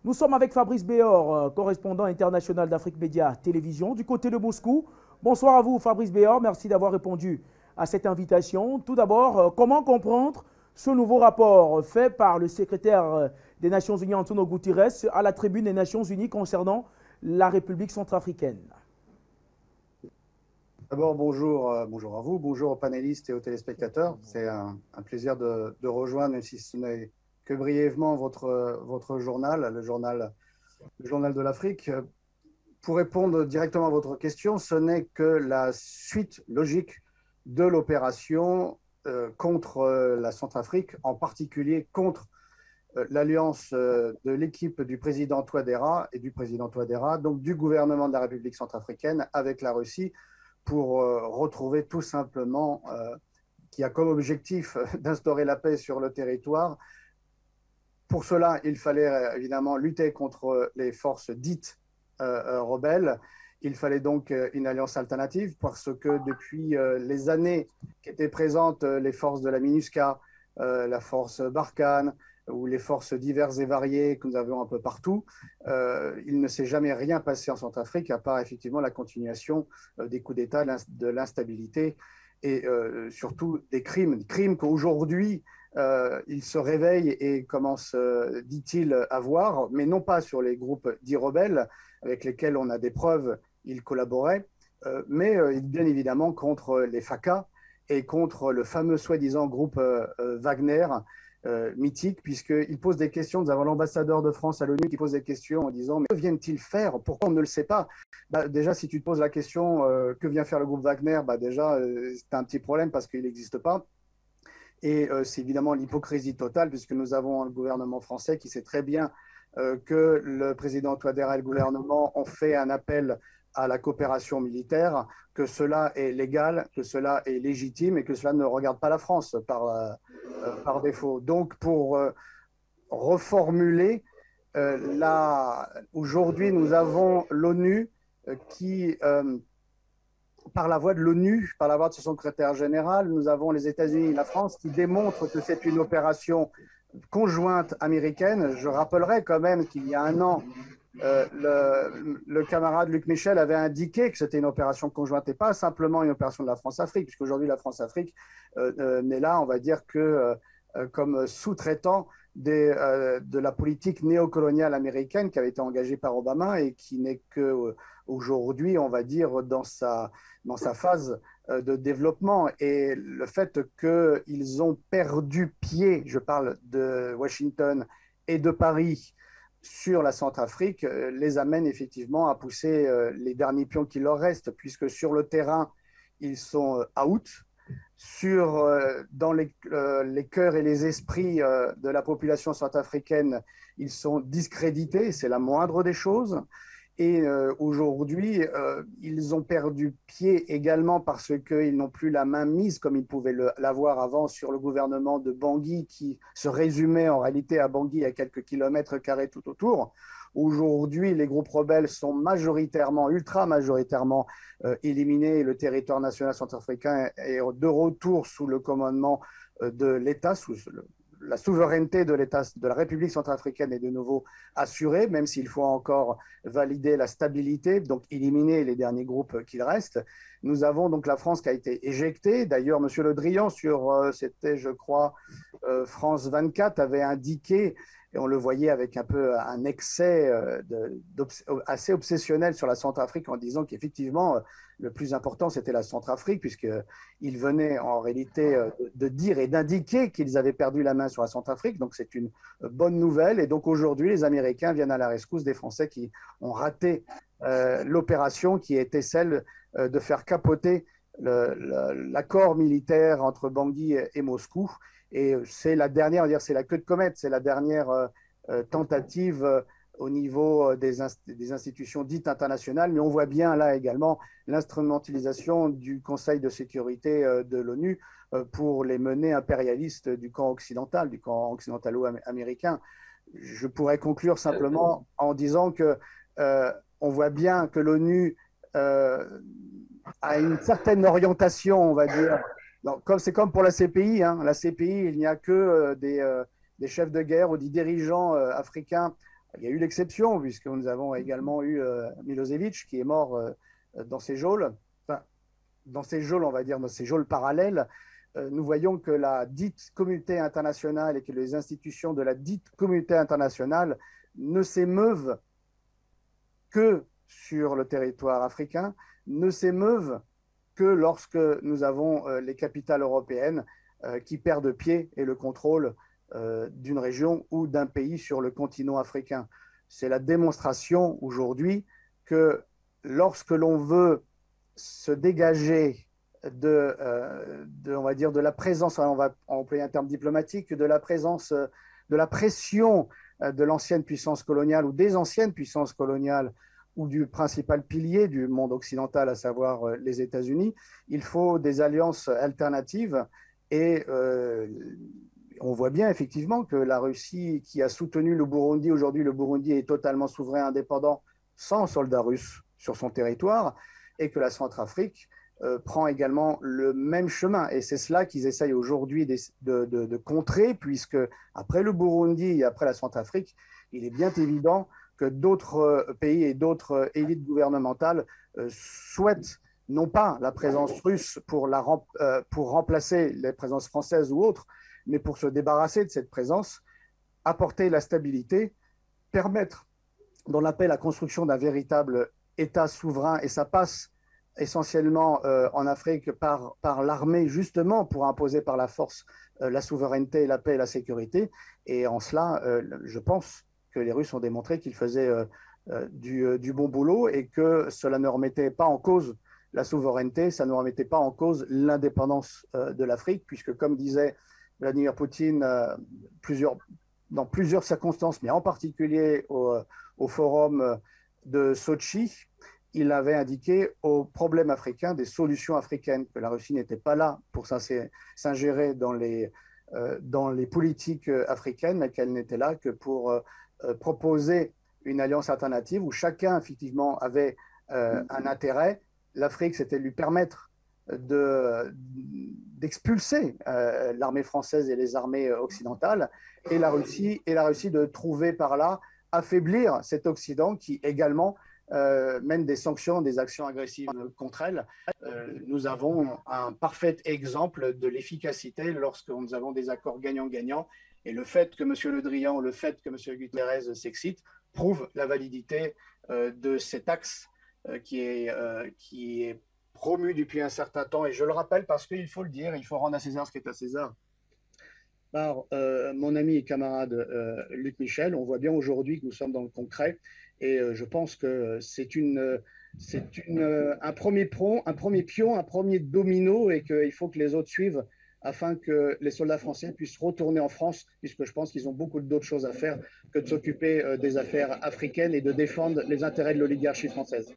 Nous sommes avec Fabrice Béor, correspondant international d'Afrique Média Télévision, du côté de Moscou. Bonsoir à vous, Fabrice Béor. Merci d'avoir répondu à cette invitation. Tout d'abord, comment comprendre ce nouveau rapport fait par le secrétaire des Nations Unies, Antonio Guterres, à la tribune des Nations Unies concernant la République centrafricaine? D'abord, bonjour à vous, bonjour aux panélistes et aux téléspectateurs. C'est un plaisir de rejoindre, même si ce n'est que brièvement, votre journal, le journal de l'Afrique. Pour répondre directement à votre question, ce n'est que la suite logique de l'opération contre la Centrafrique, en particulier contre l'alliance de l'équipe du président Touadéra et du président Touadéra, donc du gouvernement de la République centrafricaine avec la Russie, pour retrouver tout simplement, qui a comme objectif d'instaurer la paix sur le territoire. Pour cela, il fallait évidemment lutter contre les forces dites rebelles. Il fallait donc une alliance alternative parce que depuis les années qu'étaient présentes les forces de la MINUSCA, la force Barkhane ou les forces diverses et variées que nous avions un peu partout, il ne s'est jamais rien passé en Centrafrique à part effectivement la continuation des coups d'État, de l'instabilité et surtout des crimes qu'aujourd'hui il se réveille et commence, dit-il, à voir, mais non pas sur les groupes dits rebelles avec lesquels on a des preuves, il collaborait, mais bien évidemment contre les FACA et contre le fameux soi-disant groupe Wagner, mythique, puisqu'il pose des questions. Nous avons l'ambassadeur de France à l'ONU qui pose des questions en disant « Mais que viennent-ils faire? Pourquoi on ne le sait pas ?» Déjà, si tu te poses la question « Que vient faire le groupe Wagner ?» Déjà, c'est un petit problème parce qu'il n'existe pas. Et c'est évidemment l'hypocrisie totale, puisque nous avons un gouvernement français qui sait très bien que le président Touadéra et le gouvernement ont fait un appel à la coopération militaire, que cela est légal, que cela est légitime et que cela ne regarde pas la France par défaut. Donc, pour reformuler, aujourd'hui, nous avons l'ONU qui par la voix de l'ONU, par la voix de son secrétaire général, nous avons les États-Unis et la France qui démontrent que c'est une opération conjointe américaine. Je rappellerai quand même qu'il y a un an, le camarade Luc Michel avait indiqué que c'était une opération conjointe et pas simplement une opération de la France-Afrique, puisqu'aujourd'hui la France-Afrique n'est là, on va dire, que comme sous-traitant de la politique néocoloniale américaine qui avait été engagée par Obama et qui n'est qu'aujourd'hui, on va dire, dans sa phase de développement. Et le fait qu'ils ont perdu pied, je parle de Washington et de Paris, sur la Centrafrique, les amène effectivement à pousser les derniers pions qui leur restent, puisque sur le terrain, ils sont out. Dans les cœurs et les esprits de la population centrafricaine, ils sont discrédités, c'est la moindre des choses. Et aujourd'hui, ils ont perdu pied également parce qu'ils n'ont plus la main mise comme ils pouvaient l'avoir avant sur le gouvernement de Bangui qui se résumait en réalité à Bangui à quelques kilomètres carrés tout autour. Aujourd'hui, les groupes rebelles sont majoritairement, ultra majoritairement éliminés. Le territoire national centrafricain est de retour sous le commandement de l'État, sous la souveraineté de l'État, de la République centrafricaine est de nouveau assurée, même s'il faut encore valider la stabilité, donc éliminer les derniers groupes qu'il reste. Nous avons donc la France qui a été éjectée. D'ailleurs, M. Le Drian, c'était, je crois, France 24, avait indiqué, et on le voyait avec un peu un excès assez obsessionnel sur la Centrafrique en disant qu'effectivement, le plus important, c'était la Centrafrique, puisqu'ils venaient en réalité de dire et d'indiquer qu'ils avaient perdu la main sur la Centrafrique. Donc, c'est une bonne nouvelle. Et donc, aujourd'hui, les Américains viennent à la rescousse des Français qui ont raté l'opération qui était celle de faire capoter l'accord militaire entre Bangui et Moscou. Et c'est la dernière, on va dire, c'est la queue de comète, c'est la dernière tentative au niveau des institutions dites internationales, mais on voit bien là également l'instrumentalisation du Conseil de sécurité de l'ONU pour les menées impérialistes du camp occidentalo-américain. Je pourrais conclure simplement en disant que on voit bien que l'ONU a une certaine orientation, on va dire. C'est comme pour la CPI. Hein. La CPI, il n'y a que des chefs de guerre ou des dirigeants africains Il y a eu l'exception, puisque nous avons également eu Milosevic, qui est mort dans ces geôles, enfin, dans ces geôles, on va dire, dans ces geôles parallèles. Nous voyons que la dite communauté internationale et que les institutions de la dite communauté internationale ne s'émeuvent que sur le territoire africain, ne s'émeuvent que lorsque nous avons les capitales européennes qui perdent pied et le contrôle d'une région ou d'un pays sur le continent africain. C'est la démonstration aujourd'hui que lorsque l'on veut se dégager on va dire, de la présence, on va employer un terme diplomatique, de la présence, de la pression de l'ancienne puissance coloniale ou des anciennes puissances coloniales ou du principal pilier du monde occidental, à savoir les États-Unis, il faut des alliances alternatives et on voit bien effectivement que la Russie qui a soutenu le Burundi, aujourd'hui le Burundi est totalement souverain, indépendant, sans soldats russes sur son territoire, et que la Centrafrique prend également le même chemin. Et c'est cela qu'ils essayent aujourd'hui de contrer, puisque après le Burundi et après la Centrafrique, il est bien évident que d'autres pays et d'autres élites gouvernementales souhaitent non pas la présence russe pour remplacer les présences françaises ou autres, mais pour se débarrasser de cette présence, apporter la stabilité, permettre dans l'appel à la construction d'un véritable État souverain, et ça passe essentiellement en Afrique par l'armée, justement pour imposer par la force la souveraineté, la paix et la sécurité. Et en cela, je pense que les Russes ont démontré qu'ils faisaient du bon boulot et que cela ne remettait pas en cause la souveraineté, ça ne remettait pas en cause l'indépendance de l'Afrique, puisque comme disait Vladimir Poutine dans plusieurs circonstances, mais en particulier au forum de Sochi, il avait indiqué aux problèmes africains des solutions africaines, que la Russie n'était pas là pour s'ingérer dans les politiques africaines, mais qu'elle n'était là que pour proposer une alliance alternative où chacun, effectivement, avait un intérêt. L'Afrique, c'était lui permettre d'expulser l'armée française et les armées occidentales, et la Russie de trouver par là affaiblir cet Occident qui également mène des sanctions, des actions agressives contre elle. Nous avons un parfait exemple de l'efficacité lorsque nous avons des accords gagnant-gagnant, et le fait que M. Le Drian, le fait que M. Guterres s'excite prouve la validité de cet axe qui est promu depuis un certain temps, et je le rappelle parce qu'il faut le dire, il faut rendre à César ce qui est à César, par mon ami et camarade Luc Michel. On voit bien aujourd'hui que nous sommes dans le concret, et je pense que c'est un premier pion, un premier domino, et qu'il faut que les autres suivent afin que les soldats français puissent retourner en France, puisque je pense qu'ils ont beaucoup d'autres choses à faire que de s'occuper des affaires africaines et de défendre les intérêts de l'oligarchie française.